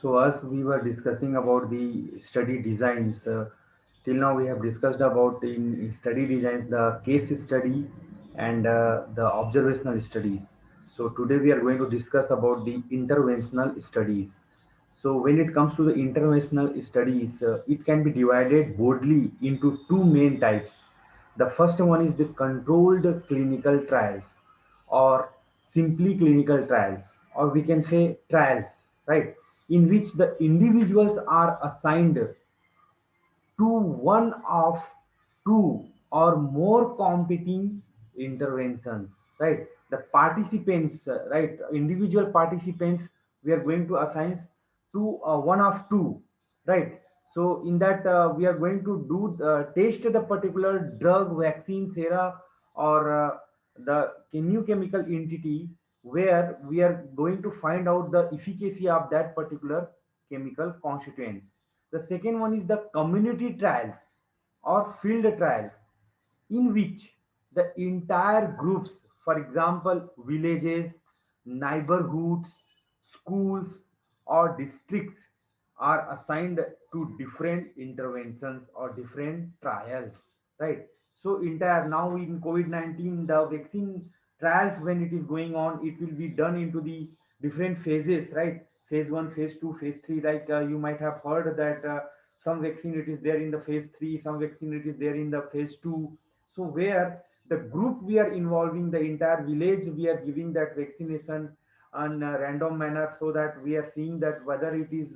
So as we were discussing about the study designs, till now we have discussed about in study designs the case study and the observational studies. So today we are going to discuss about the interventional studies. So when it comes to the interventional studies, it can be divided broadly into two main types. The first one is the controlled clinical trials or simply clinical trials, or we can say trials, right? In which the individuals are assigned to one of two or more competing interventions, right? The participants, right, individual participants, we are going to assign to one of two, right? So in that we are going to do test the particular drug, vaccine, sera, or the new chemical entity, where we are going to find out the efficacy of that particular chemical constituents. The second one is the community trials or field trials, in which the entire groups, for example, villages, neighborhoods, schools, or districts, are assigned to different interventions or different trials, right? So entire now in COVID-19, the vaccine trials, when it is going on, it will be done into the different phases, right? Phase 1, phase 2, phase 3. Like you might have heard that some vaccine it is there in the phase 3, some vaccine it is there in the phase 2. So where the group we are involving, the entire village, we are giving that vaccination on a random manner, so that we are seeing that whether it is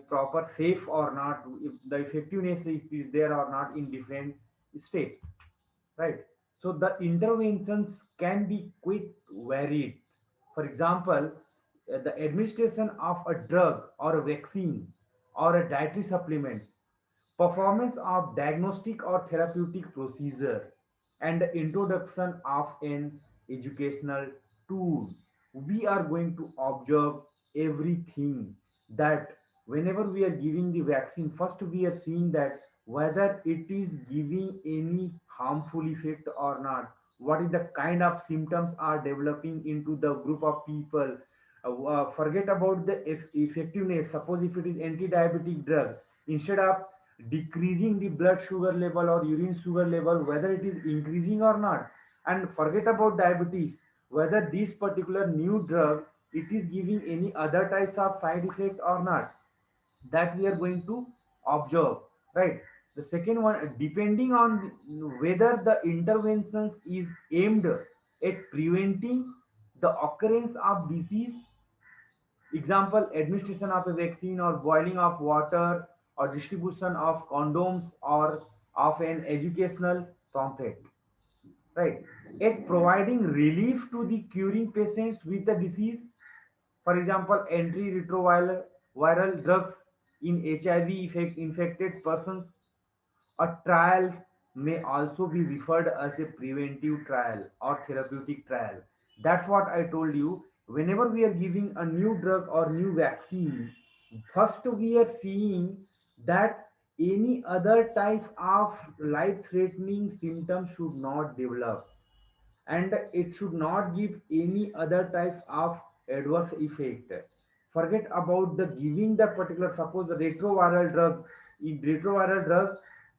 proper safe or not, if the effectiveness is there or not in different states, right? So the interventions can be quite varied. For example, the administration of a drug or a vaccine or a dietary supplements, performance of diagnostic or therapeutic procedure, and the introduction of an educational tool. We are going to observe everything, that whenever we are giving the vaccine, first we are seeing that whether it is giving any harmful effect or not, what is the kind of symptoms are developing into the group of people. Forget about the effectiveness. Suppose if it is anti-diabetic drug, instead of decreasing the blood sugar level or urine sugar level, whether it is increasing or not. And forget about diabetes, whether this particular new drug, it is giving any other types of side effect or not, that we are going to observe, right? The second one, depending on whether the interventions is aimed at preventing the occurrence of disease, example, administration of a vaccine or boiling of water or distribution of condoms or of an educational pamphlet, right? At providing relief to the curing patients with the disease, for example, antiretroviral viral drugs in HIV infected persons. A trial may also be referred as a preventive trial or therapeutic trial. That's what I told you. Whenever we are giving a new drug or new vaccine, first we are seeing that any other type of life threatening symptoms should not develop, and it should not give any other types of adverse effect. Forget about the giving the particular, suppose the retroviral drug, in retroviral drug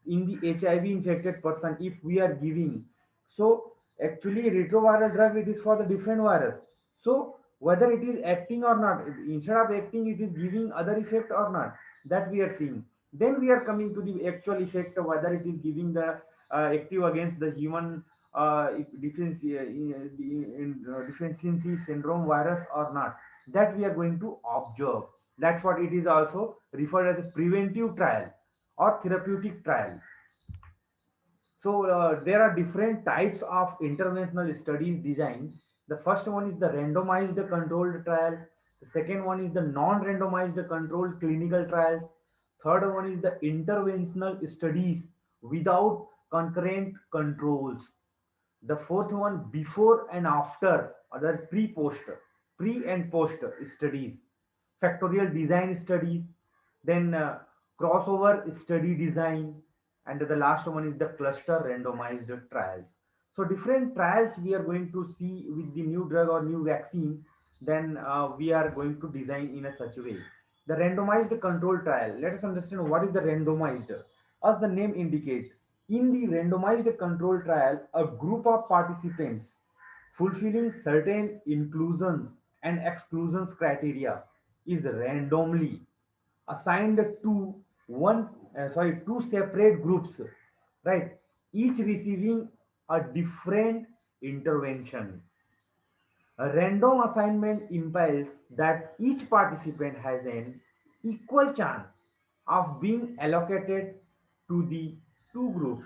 in the HIV infected person, if we are giving, so actually retroviral drug, it is for the different virus. So whether it is acting or not, instead of acting, it is giving other effect or not, that we are seeing. Then we are coming to the actual effect of whether it is giving the active against the human deficiency syndrome virus or not, that we are going to observe. That's what it is also referred as a preventive trial or therapeutic trial. So there are different types of interventional studies design. The first one is the randomized controlled trial. The second one is the non-randomized controlled clinical trials. Third one is the interventional studies without concurrent controls. The fourth one, before and after, other pre and post studies, factorial design studies, then crossover study design, and the last one is the cluster randomized trials. So different trials we are going to see with the new drug or new vaccine, then we are going to design in a such way. The randomized control trial. Let us understand what is the randomized. As the name indicates, in the randomized control trial, a group of participants fulfilling certain inclusions and exclusions criteria is randomly assigned to two separate groups, right? Each receiving a different intervention. A random assignment implies that each participant has an equal chance of being allocated to the two groups,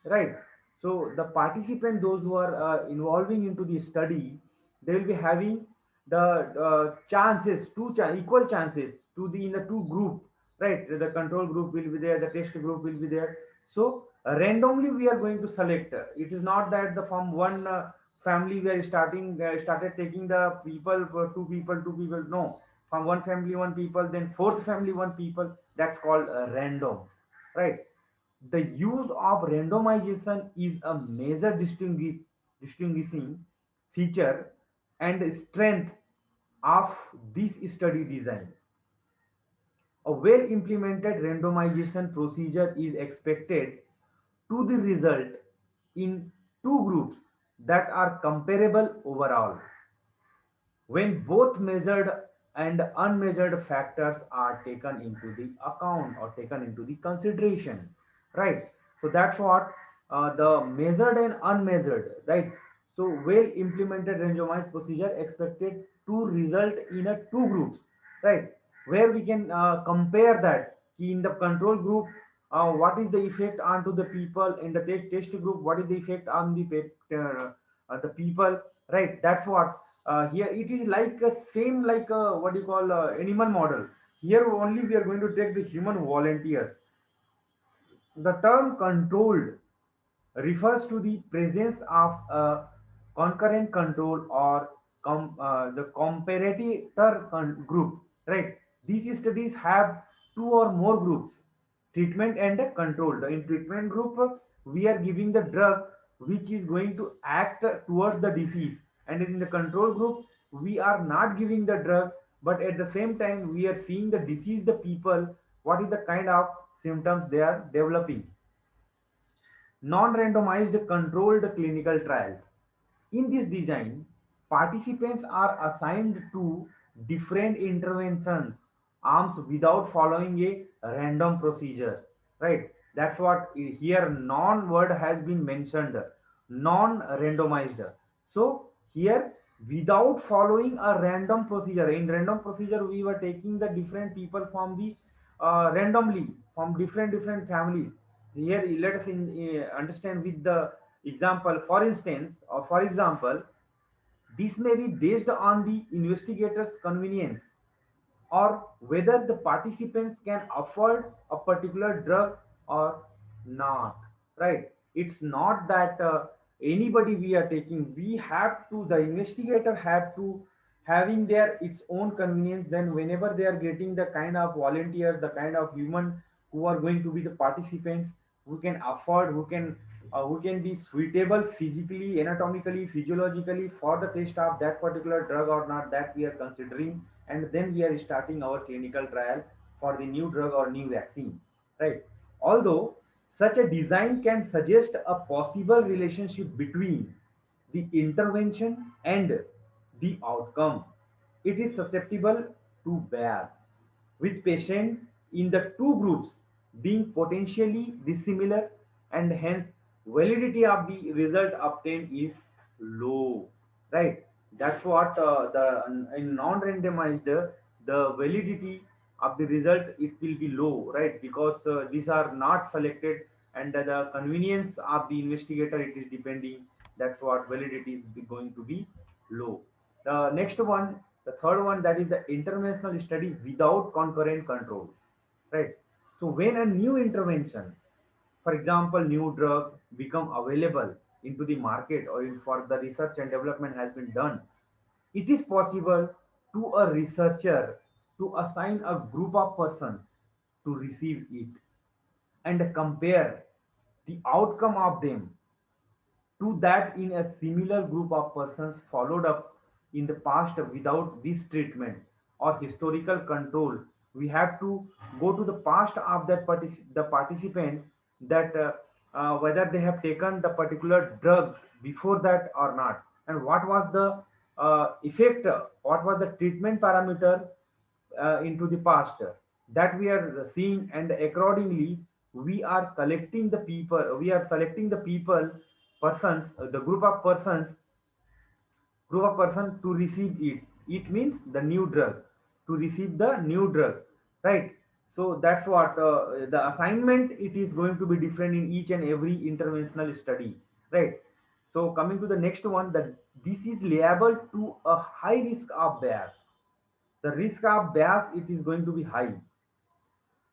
right? So the participant, those who are involving into the study, they will be having the chances, equal chances to the in the two group, right? The control group will be there, the test group will be there. So randomly we are going to select. It is not that the from one family we are started taking the people, two people. No, from one family one people, then fourth family one people. That's called random, right? The use of randomization is a major distinguishing feature and strength of this study design. A well implemented randomization procedure is expected to the result in two groups that are comparable overall when both measured and unmeasured factors are taken into the account or taken into the consideration, right? So that's what the measured and unmeasured, right? So well implemented randomized procedure expected to result in a two groups, right? Where we can compare that in the control group, what is the effect onto the people, in the test group what is the effect on the people, right? That's what here it is like a same like a, what do you call animal model. Here only we are going to take the human volunteers. The term controlled refers to the presence of a concurrent control or the comparator group, right? These studies have two or more groups, treatment and a control. In treatment group, we are giving the drug which is going to act towards the disease, and in the control group, we are not giving the drug, but at the same time, we are seeing the disease, the people, what is the kind of symptoms they are developing. Non-randomized controlled clinical trials. In this design, participants are assigned to different intervention arms without following a random procedure. Right? That's what here non word has been mentioned. Non-randomized. So here without following a random procedure. In random procedure, we were taking the different people from the randomly from different families. Here let us understand with the example. For instance, or for example, this may be based on the investigator's convenience or whether the participants can afford a particular drug or not, right? It's not that anybody we are taking, we have to, the investigator have to having their its own convenience. Then whenever they are getting the kind of volunteers, the kind of human who are going to be the participants, who can afford, who can be suitable physically, anatomically, physiologically for the test of that particular drug or not, that we are considering, and then we are starting our clinical trial for the new drug or new vaccine, right? Although such a design can suggest a possible relationship between the intervention and the outcome, it is susceptible to bias, with patient in the two groups being potentially dissimilar, and hence validity of the result obtained is low, right? That's what the in non-randomized, the validity of the result it will be low, right? Because these are not selected, and the convenience of the investigator it is depending. That's what validity is going to be low. The next one, the third one, that is the interventional study without concurrent control, right? So when a new intervention, for example, new drug become available into the market or for the research and development has been done, it is possible to a researcher to assign a group of persons to receive it and compare the outcome of them to that in a similar group of persons followed up in the past without this treatment or historical control We have to go to the past of that the participant, that whether they have taken the particular drug before that or not, and what was the effect, what was the treatment parameter into the past, that we are seeing, and accordingly we are collecting the people, we are selecting the people, persons, the group of person to receive it. It means the new drug, to receive the new drug, right? So that's what the assignment, it is going to be different in each and every interventional study, right? So coming to the next one, that this is liable to a high risk of bias. The risk of bias, it is going to be high,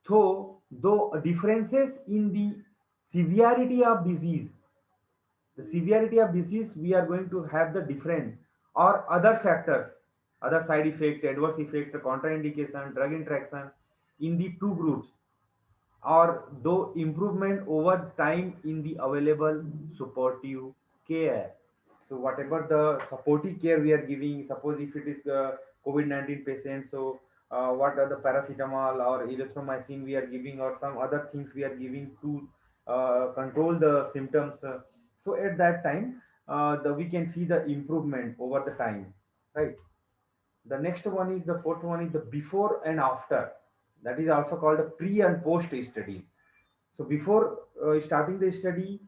though differences in the severity of disease, the severity of disease, we are going to have the difference, or other factors, other side effect, adverse effect, contraindication, drug interaction in the two groups, or though improvement over time in the available supportive care. So whatever the supportive care we are giving, suppose if it is COVID-19 patient, so what are the paracetamol or erythromycin we are giving, or some other things we are giving to control the symptoms. So at that time, we can see the improvement over the time, right? The next one is, the fourth one is the before and after. That is also called a pre and post studies. So before starting the study,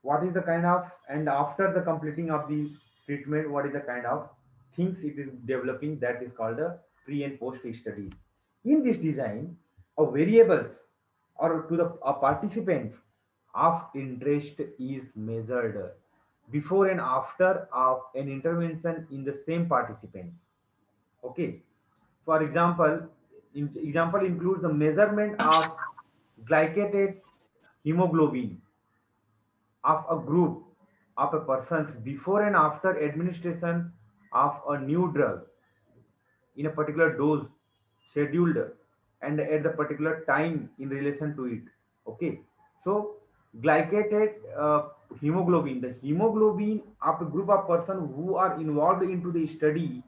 what is the kind of, and after the completing of the treatment, what is the kind of things it is developing, that is called a pre and post studies. In this design, a variables, or to the a participant of interest is measured before and after of an intervention in the same participants. Okay. For example, example includes the measurement of glycated hemoglobin of a group of a persons before and after administration of a new drug in a particular dose scheduled and at the particular time in relation to it. Okay. So glycated hemoglobin, the hemoglobin of a group of person who are involved into the study.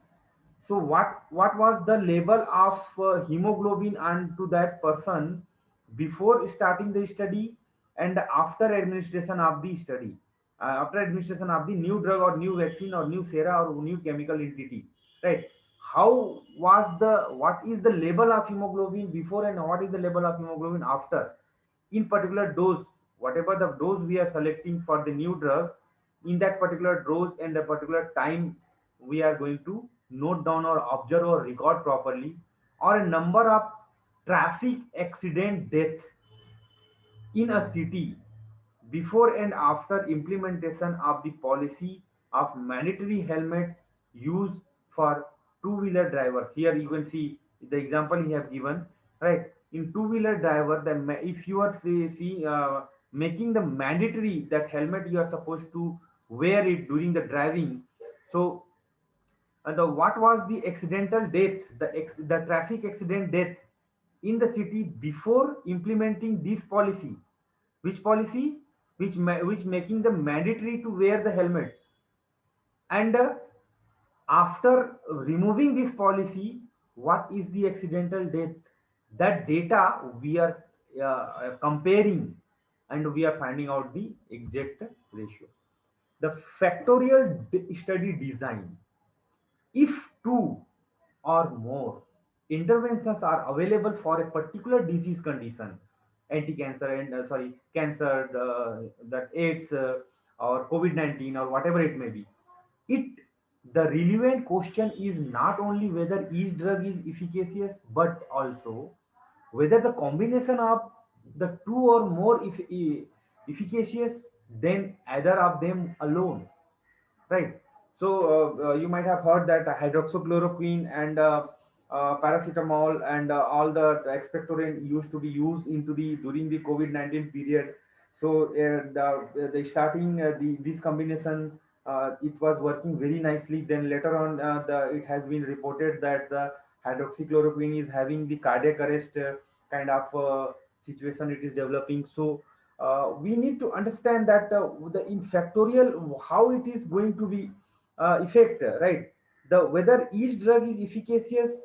So what was the level of hemoglobin unto that person before starting the study and after administration of the study, after administration of the new drug or new vaccine or new sera or new chemical entity, right? How was the, what is the level of hemoglobin before and what is the level of hemoglobin after in particular dose, whatever the dose we are selecting for the new drug, in that particular dose and the particular time, we are going to note down or observe or record properly, or a number of traffic accident death in a city before and after implementation of the policy of mandatory helmet use for two-wheeler drivers. Here you can see the example he have given, right? In two-wheeler driver, if you are making the mandatory that helmet, you are supposed to wear it during the driving. So what was the accidental death, the traffic accident death in the city before implementing this policy? Which policy? Which making the mandatory to wear the helmet, and after removing this policy, what is the accidental death? That data we are comparing, and we are finding out the exact ratio. The factorial study design. If two or more interventions are available for a particular disease condition, anti-cancer and cancer, that AIDS, or COVID-19, or whatever it may be, it the relevant question is not only whether each drug is efficacious, but also whether the combination of the two or more efficacious than either of them alone, right? So you might have heard that hydroxychloroquine and paracetamol and all the expectorant used to be used into the during the COVID-19 period. So the starting this combination, it was working very nicely. Then later on, it has been reported that the hydroxychloroquine is having the cardiac arrest kind of situation it is developing. So we need to understand that the in factorial how it is going to be effect, right? The whether each drug is efficacious,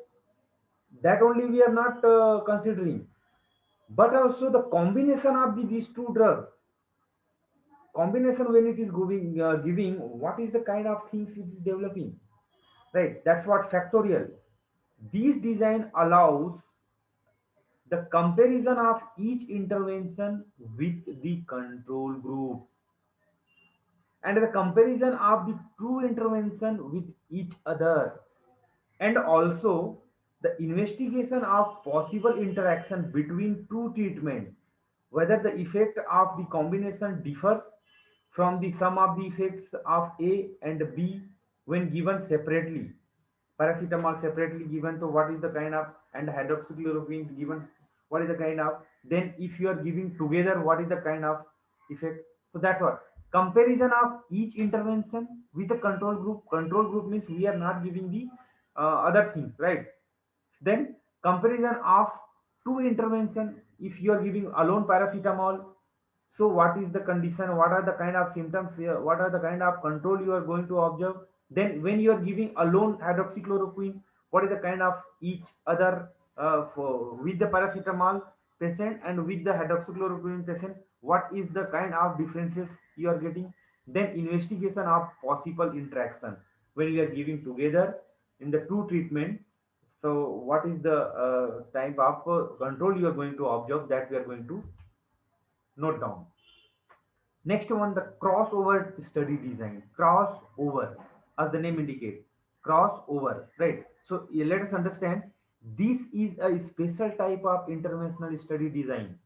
That only we are not considering, but also the combination of these two drugs, combination when it is giving what is the kind of things it is developing, right? That's what factorial. This design allows the comparison of each intervention with the control group and the comparison of the true intervention with each other, and also the investigation of possible interaction between two treatments, whether the effect of the combination differs from the sum of the effects of A and B when given separately. Paracetamol separately given, so what is the kind of, and hydroxychloroquine given, what is the kind of, then if you are giving together what is the kind of effect. So that's what comparison of each intervention with the control group. Control group means we are not giving the other things, right? Then comparison of two intervention, if you are giving alone paracetamol, so what is the condition, what are the kind of symptoms here, what are the kind of control you are going to observe. Then when you are giving alone hydroxychloroquine, what is the kind of each other, with the paracetamol patient and with the hydroxychloroquine patient, what is the kind of differences you are getting. Then investigation of possible interaction when you are giving together in the two treatment. So what is the type of control you are going to observe, that we are going to note down. Next one, the crossover study design. Crossover, as the name indicates, crossover, right? So let us understand. This is a special type of interventional study design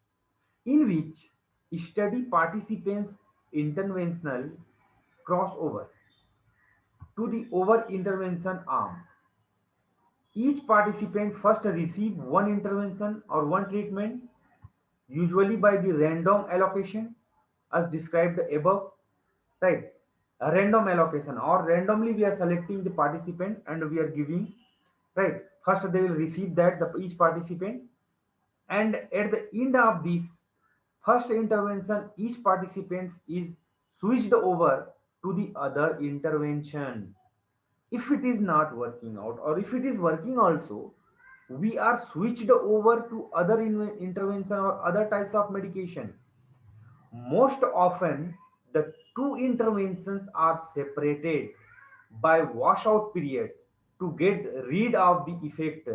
in which study participants interventional crossover to the over intervention arm. Each participant first receive one intervention or one treatment, usually by the random allocation as described above, right? A random allocation, or randomly we are selecting the participant and we are giving, right? First they will receive that, the each participant, and at the end of this first intervention each participant is switched over to the other intervention. If it is not working out, or if it is working also, we are switched over to other intervention or other types of medication. Most often, the two interventions are separated by washout period to get rid of the effect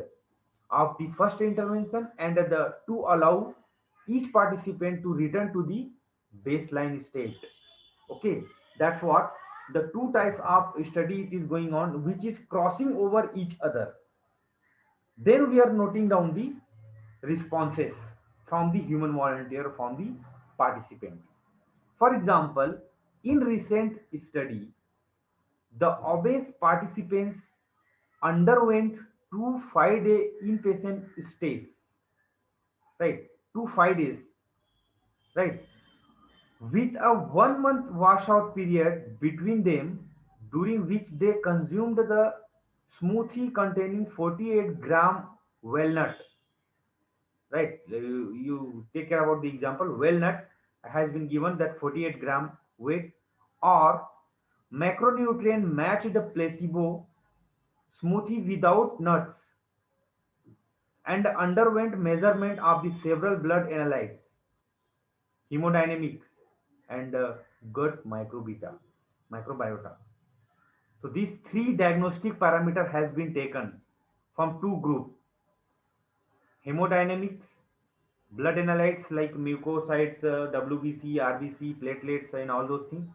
of the first intervention, and the to allow each participant to return to the baseline state. Okay, that's what the two types of study is going on, which is crossing over each other. Then we are noting down the responses from the human volunteer, from the participant. For example, in recent study, the obese participants underwent 2 5-day inpatient stays, right? 2 5 days, right? With a 1 month washout period between them, during which they consumed the smoothie containing 48-gram walnut, right? You take care about the example. Walnut has been given that 48-gram weight, or macronutrient matched the placebo smoothie without nuts, and underwent measurement of the several blood analytes, hemodynamics, and gut microbiota. So these three diagnostic parameter has been taken from two groups: hemodynamics, blood analytes like mucocytes, WBC, RBC, platelets, and all those things,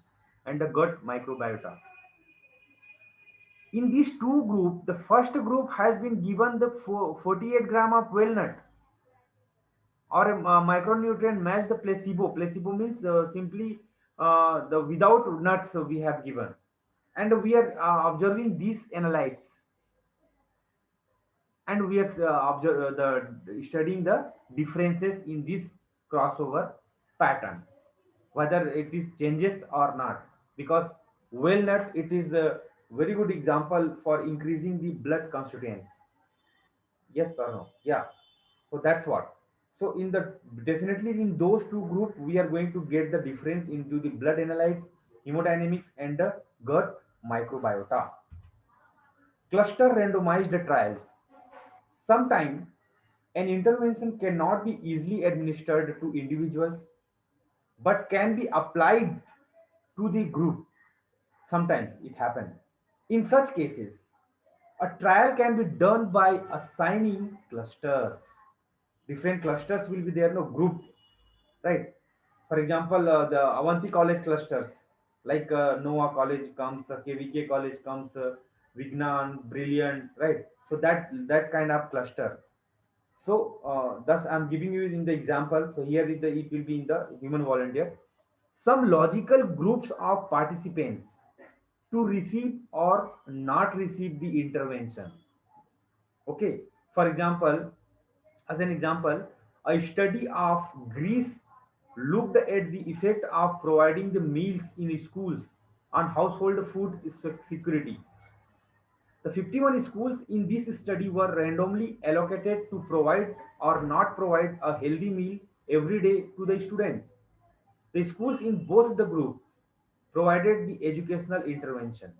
and the gut microbiota. In these two groups, the first group has been given the 48-gram of walnut, or a micronutrient match the placebo. Placebo means simply the without nuts we have given, and we are observing these analytes, and we are studying the differences in this crossover pattern, whether it is changes or not. Because walnut, it is a very good example for increasing the blood constituents. Yes or no? Yeah. So that's what. So in the definitely in those two groups, we are going to get the difference into the blood analytes, hemodynamics, and the gut microbiota. Cluster randomized trials. Sometimes an intervention cannot be easily administered to individuals but can be applied to the group. Sometimes it happens. In such cases, a trial can be done by assigning clusters. Different clusters will be there, no group, right? For example, the Avanti college clusters, like Noah college comes, KVK college comes, Vignan, Brilliant, right? So that kind of cluster. So thus I'm giving you in the example. So here it will be in the human volunteer. Some logical groups of participants to receive or not receive the intervention. Okay. For example, as an example, a study of Greece looked at the effect of providing the meals in schools on household food security. The 51 schools in this study were randomly allocated to provide or not provide a healthy meal every day to the students. The schools in both the groups provided the educational intervention,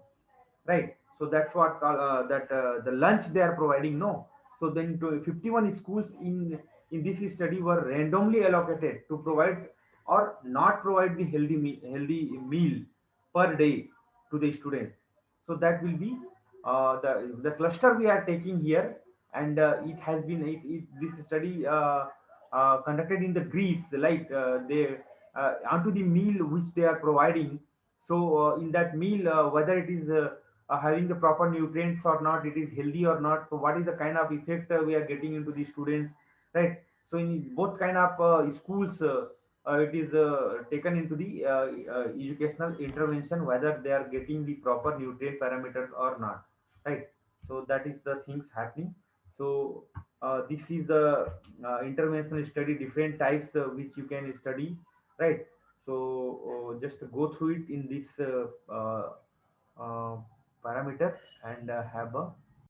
right? So that's what that the lunch they are providing. No, so then 51 schools in this study were randomly allocated to provide or not provide the healthy meal per day to the students. So that will be the cluster we are taking here, and it has been this study conducted in the Greece, like they onto the meal which they are providing. So in that meal, whether it is having the proper nutrients or not, it is healthy or not. So what is the kind of effect we are getting into the students, right? So in both kind of schools, it is taken into the educational intervention, whether they are getting the proper nutrient parameters or not, right? So that is the things happening. So this is the interventional study, different types which you can study, right? So just go through it in this uh, parameter and have a